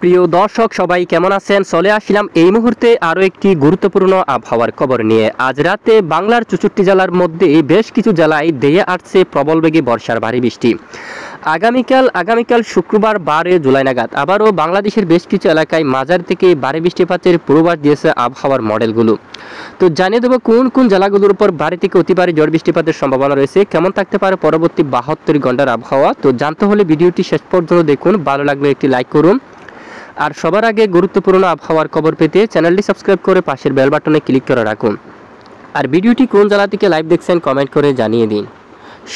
প্রিয় দর্শক সবাই কেমন আছেন? চলে আসলাম এই মুহূর্তে আরও একটি গুরুত্বপূর্ণ আবহাওয়ার খবর নিয়ে। আজ রাতে বাংলার 64 জেলার মধ্যে বেশ কিছু জেলায় ধেয়ে আসছে প্রবল বেগে বর্ষার ভারী বৃষ্টি। আগামীকাল শুক্রবার 12 জুলাই নাগাদ আবারও বাংলাদেশের বেশ কিছু এলাকায় মাঝারি থেকে ভারী বৃষ্টিপাতের পূর্বাভাস দিয়েছে আবহাওয়ার মডেলগুলো। তো জানিয়ে দেবো কোন কোন জেলাগুলোর উপর ভারী থেকে অতি ভারী ঝড় বৃষ্টিপাতের সম্ভাবনা রয়েছে, কেমন থাকতে পারে পরবর্তী 72 ঘন্টার আবহাওয়া। তো জানতে হলে ভিডিওটি শেষ পর্যন্ত দেখুন, ভালো লাগলে একটি লাইক করুন। আর সবার আগে গুরুত্বপূর্ণ আবহাওয়ার খবর পেতে চ্যানেলটি সাবস্ক্রাইব করে পাশের বেল বাটনে ক্লিক করে রাখুন। আর ভিডিওটি কোন জেলা থেকে লাইভ দেখছেন কমেন্ট করে জানিয়ে দিন।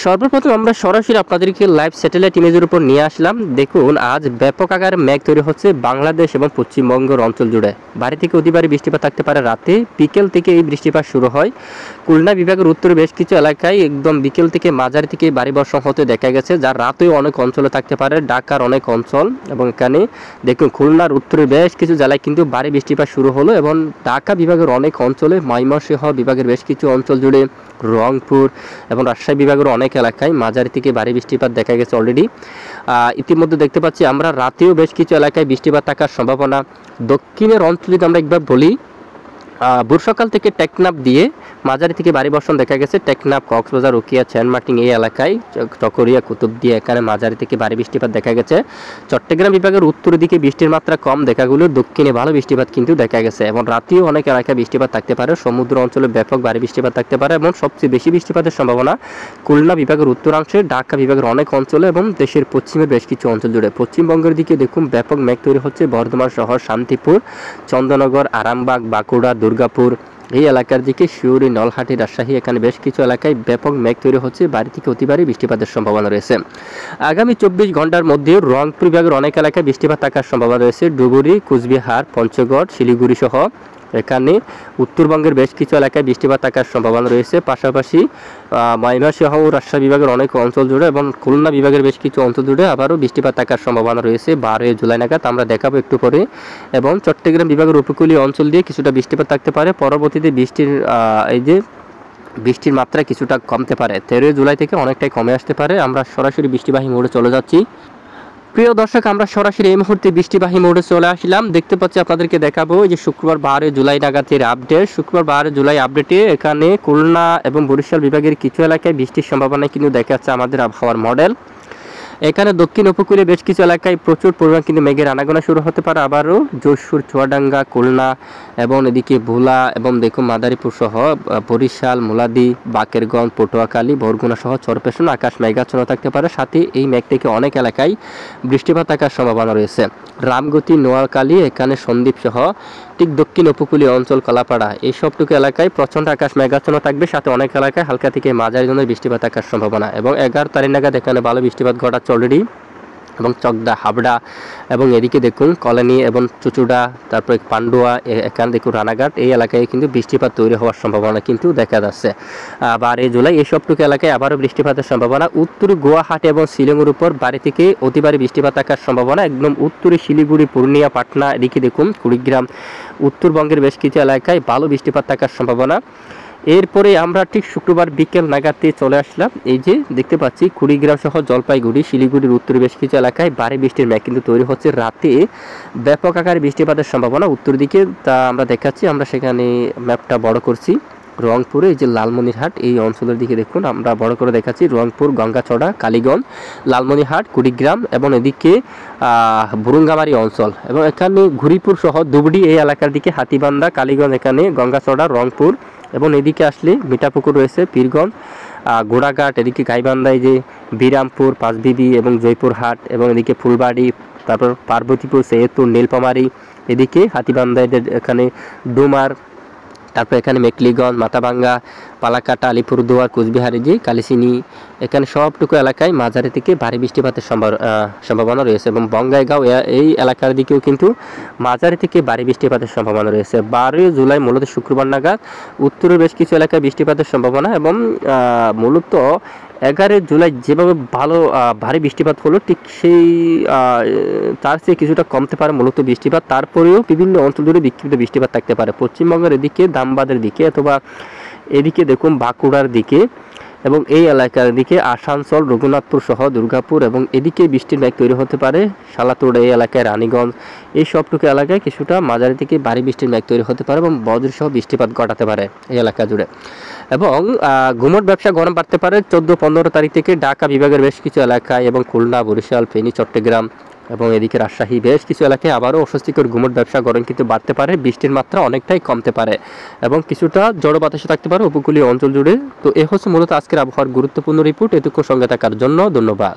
সর্বপ্রথম আমরা সরাসরি আপনাদেরকে লাইভ স্যাটেলাইট ইমেজের উপর নিয়ে আসলাম। দেখুন, আজ ব্যাপক আকারে মেঘ তৈরি হচ্ছে বাংলাদেশ এবং পশ্চিমবঙ্গের অঞ্চল জুড়ে। ভারী থেকে অতি ভারী বৃষ্টিপাত থাকতে পারে রাতে, বিকেল থেকে এই বৃষ্টিপাত শুরু হয়। খুলনা বিভাগের উত্তরে বেশ কিছু এলাকায় একদম বিকেল থেকে মাঝারি থেকে ভারী বর্ষণ হতে দেখা গেছে, যার রাতেও অনেক অঞ্চলে থাকতে পারে, ঢাকার অনেক অঞ্চল। এবং এখানে দেখুন খুলনার উত্তরে বেশ কিছু জেলায় কিন্তু ভারী বৃষ্টিপাত শুরু হলো এবং ঢাকা বিভাগের অনেক অঞ্চলে, ময়মনসিংহ বিভাগের বেশ কিছু অঞ্চল জুড়ে, রংপুর এবং রাজশাহী বিভাগের অনেক এলাকায় মাঝারি থেকে ভারী বৃষ্টিপাত দেখা গেছে অলরেডি। ইতিমধ্যে দেখতে পাচ্ছি আমরা রাতেও বেশ কিছু এলাকায় বৃষ্টিপাত থাকার সম্ভাবনা। দক্ষিণের অঞ্চল যদি আমরা একবার বলি, ভোর-সকাল থেকে টেকনাফ দিয়ে মাঝারি থেকে ভারী বর্ষণ দেখা গেছে। টেকনাফ, কক্সবাজার, রুকিয়া, চেনমার্টিন এই এলাকায়, চকরিয়া, কুতুবদিয়া এখানে মাঝারি থেকে ভারী বৃষ্টিপাত দেখা গেছে। চট্টগ্রাম বিভাগের উত্তরের দিকে বৃষ্টির মাত্রা কম দেখা গেলেও দক্ষিণে ভালো বৃষ্টিপাত কিন্তু দেখা গেছে এবং রাতেও অনেক এলাকায় বৃষ্টিপাত থাকতে পারে। সমুদ্র অঞ্চলে ব্যাপক ভারী বৃষ্টিপাত থাকতে পারে এবং সবচেয়ে বেশি বৃষ্টিপাতের সম্ভাবনা খুলনা বিভাগের উত্তরাংশে, ঢাকা বিভাগের অনেক অঞ্চলে এবং দেশের পশ্চিমের বেশ কিছু অঞ্চল জুড়ে। পশ্চিমবঙ্গের দিকে দেখুন ব্যাপক মেঘ তৈরি হচ্ছে বর্ধমান শহর, শান্তিপুর, চন্দননগর, আরামবাগ, বাঁকুড়া, দুর্গাপুর এই এলাকার দিকে, শিউরি, নলহাটি, রাজশাহী এখানে বেশ কিছু এলাকায় ব্যাপক মেঘ তৈরি হচ্ছে, ভারী থেকে অতি ভারী বৃষ্টিপাতের সম্ভাবনা রয়েছে। আগামী 24 ঘন্টার মধ্যে রংপুর বিভাগের অনেক এলাকায় বৃষ্টিপাত থাকার সম্ভাবনা রয়েছে। ডুবুরি, কুচবিহার, পঞ্চগড়, শিলিগুড়ি সহ এখানে উত্তরবঙ্গের বেশ কিছু এলাকায় বৃষ্টিপাত থাকার সম্ভাবনা রয়েছে। পাশাপাশি ময়মনসিংহ ও রাজশাহী বিভাগের অনেক অঞ্চল জুড়ে এবং খুলনা বিভাগের বেশ কিছু অঞ্চল জুড়ে আবারও বৃষ্টিপাত থাকার সম্ভাবনা রয়েছে 12 জুলাই নাগাদ, আমরা দেখাবো একটু পরে। এবং চট্টগ্রাম বিভাগের উপকূলীয় অঞ্চল দিয়ে কিছুটা বৃষ্টিপাত থাকতে পারে। পরবর্তীতে বৃষ্টির মাত্রা কিছুটা কমতে পারে, 13 জুলাই থেকে অনেকটাই কমে আসতে পারে। আমরা সরাসরি বৃষ্টিবাহী মোড়ে চলে যাচ্ছি। প্রিয় দর্শক, আমরা সরাসরি এই মুহূর্তে বৃষ্টিবাহী মোড়ে চলে আসলাম। দেখতে পাচ্ছি আপনাদেরকে দেখাবো যে শুক্রবার 12 জুলাই নাগাদের আপডেট। শুক্রবার 12 জুলাই আপডেটে এখানে খুলনা এবং বরিশাল বিভাগের কিছু এলাকায় বৃষ্টির সম্ভাবনা কিন্তু দেখা যাচ্ছে আমাদের আবহাওয়ার মডেল। এখানে দক্ষিণ উপকূলে বেশ কিছু এলাকায় প্রচুর পরিমাণ কিন্তু মেঘের আনাগোনা শুরু হতে পারে আবারও। যশোর, চুয়াডাঙ্গা, খুলনা এবং এদিকে ভোলা এবং দেখুন মাদারীপুর সহ বরিশাল, মুলাদি, বাকেরগঞ্জ, পটুয়াখালী, বরগুনা সহ চরপেশন আকাশ মেঘাচ্ছন্ন থাকতে পারে। সাথে এই মেঘ থেকে অনেক এলাকায় বৃষ্টিপাত থাকার সম্ভাবনা রয়েছে। রামগতি, নোয়াখালী এখানে সন্দ্বীপ সহ ঠিক দক্ষিণ উপকূলীয় অঞ্চল, কলাপাড়া এই সবটুকু এলাকায় প্রচণ্ড আকাশ মেঘাচ্ছন্ন থাকবে। সাথে অনেক এলাকায় হালকা থেকে মাঝারি ধরনের বৃষ্টিপাত থাকার সম্ভাবনা এবং 11 তারিখ নাগাদ এখানে ভালো বৃষ্টিপাত ঘটাচ্ছে অলরেডি। এবং চকদা, হাবড়া এবং এদিকে দেখুন কলোনি এবং চুচুড়া, তারপরে পান্ডুয়া, এখানে দেখুন রানাঘাট এই এলাকায় কিন্তু বৃষ্টিপাত তৈরি হওয়ার সম্ভাবনা কিন্তু দেখা যাচ্ছে। 12 জুলাই এই সবটুকু এলাকায় আবারও বৃষ্টিপাতের সম্ভাবনা। উত্তর গুয়াহাটি এবং শিলংয়ের উপর ভারী থেকে অতি ভারী বৃষ্টিপাত থাকার সম্ভাবনা। একদম উত্তরে শিলিগুড়ি, পূর্ণিয়া, পাটনা এদিকে দেখুন কুড়িগ্রাম, উত্তরবঙ্গের বেশ কিছু এলাকায় ভালো বৃষ্টিপাত থাকার সম্ভাবনা। এরপরে আমরা ঠিক শুক্রবার বিকেল নাগাদে চলে আসলাম। এই যে দেখতে পাচ্ছি কুড়িগ্রাম সহ জলপাইগুড়ি, শিলিগুড়ির উত্তর বেশ কিছু এলাকায় ভারী বৃষ্টির মেঘ কিন্তু তৈরি হচ্ছে। রাতে ব্যাপক আকারে বৃষ্টিপাতের সম্ভাবনা উত্তর দিকে, তা আমরা দেখাচ্ছি। আমরা সেখানে ম্যাপটা বড় করছি। রংপুরে এই যে লালমনিরহাট এই অঞ্চলের দিকে দেখুন আমরা বড় করে দেখাচ্ছি। রংপুর, গঙ্গাচড়া, কালীগঞ্জ, লালমনিরহাট, কুড়িগ্রাম এবং এদিকে বুরুঙ্গামারি অঞ্চল এবং এখানে ঘুরিপুর সহ দুবড়ি এই এলাকার দিকে, হাতিবান্ধা, কালীগঞ্জ, এখানে গঙ্গাচড়া, রংপুর এবং এদিকে আসলে মিঠাপুকুর রয়েছে, পীরগঞ্জ, গোড়াঘাট, এদিকে গাইবান্ধা, এই যে বিরামপুর, পাঁচবিবি এবং জয়পুরহাট এবং এদিকে ফুলবাড়ি, তারপর পার্বতীপুর, সৈয়দপুর, নীলফামারী, এদিকে হাতিবান্ধা, এখানে ডুমার, তারপর এখানে মেকলিগঞ্জ, মাথাভাঙ্গা, পালাকাটা, আলিপুরদুয়ার, কোচবিহার, যে কালিচিনি এখানে সবটুকু এলাকায় মাঝারি থেকে ভারী বৃষ্টিপাতের সম্ভাবনা রয়েছে এবং বঙ্গাইগাঁও এই এলাকার দিকেও কিন্তু মাঝারি থেকে ভারী বৃষ্টিপাতের সম্ভাবনা রয়েছে। 12 জুলাই মূলত শুক্রবার নাগাদ উত্তরের বেশ কিছু এলাকায় বৃষ্টিপাতের সম্ভাবনা এবং মূলত 11 জুলাই যেভাবে ভালো ভারী বৃষ্টিপাত হলো ঠিক সেই তার চেয়ে কিছুটা কমতে পারে মূলত বৃষ্টিপাত। তারপরেও বিভিন্ন অঞ্চল জুড়ে বিক্ষিপ্ত বৃষ্টিপাত থাকতে পারে। পশ্চিমবঙ্গের এদিকে ধানবাদের দিকে অথবা এদিকে দেখুন বাঁকুড়ার দিকে এবং এই এলাকার দিকে আসানসোল, রঘুনাথপুর সহ দুর্গাপুর এবং এদিকে বৃষ্টির মেঘ তৈরি হতে পারে। শালাতুড় এই এলাকায়, রানীগঞ্জ এই সবটুকু এলাকায় কিছুটা মাঝারি থেকে ভারী বৃষ্টির মেঘ তৈরি হতে পারে এবং বজ্রসহ বৃষ্টিপাত ঘটাতে পারে এই এলাকা জুড়ে। এবং ঘুমট ব্যবসা গরম বাড়তে পারে 14-15 তারিখ থেকে ঢাকা বিভাগের বেশ কিছু এলাকায় এবং খুলনা, বরিশাল, ফেনী, চট্টগ্রাম এবং এদিকে রাজশাহী বেশ কিছু এলাকায় আবারও অস্বস্তিকর ঘুমট ব্যবসা গরম কিন্তু বাড়তে পারে। বৃষ্টির মাত্রা অনেকটাই কমতে পারে এবং কিছুটা জড়ো বাতাসে থাকতে পারে উপকূলীয় অঞ্চল জুড়ে। তো এ হচ্ছে মূলত আজকের আবহাওয়ার গুরুত্বপূর্ণ রিপোর্ট। এতক্ষণ সঙ্গে থাকার জন্য ধন্যবাদ।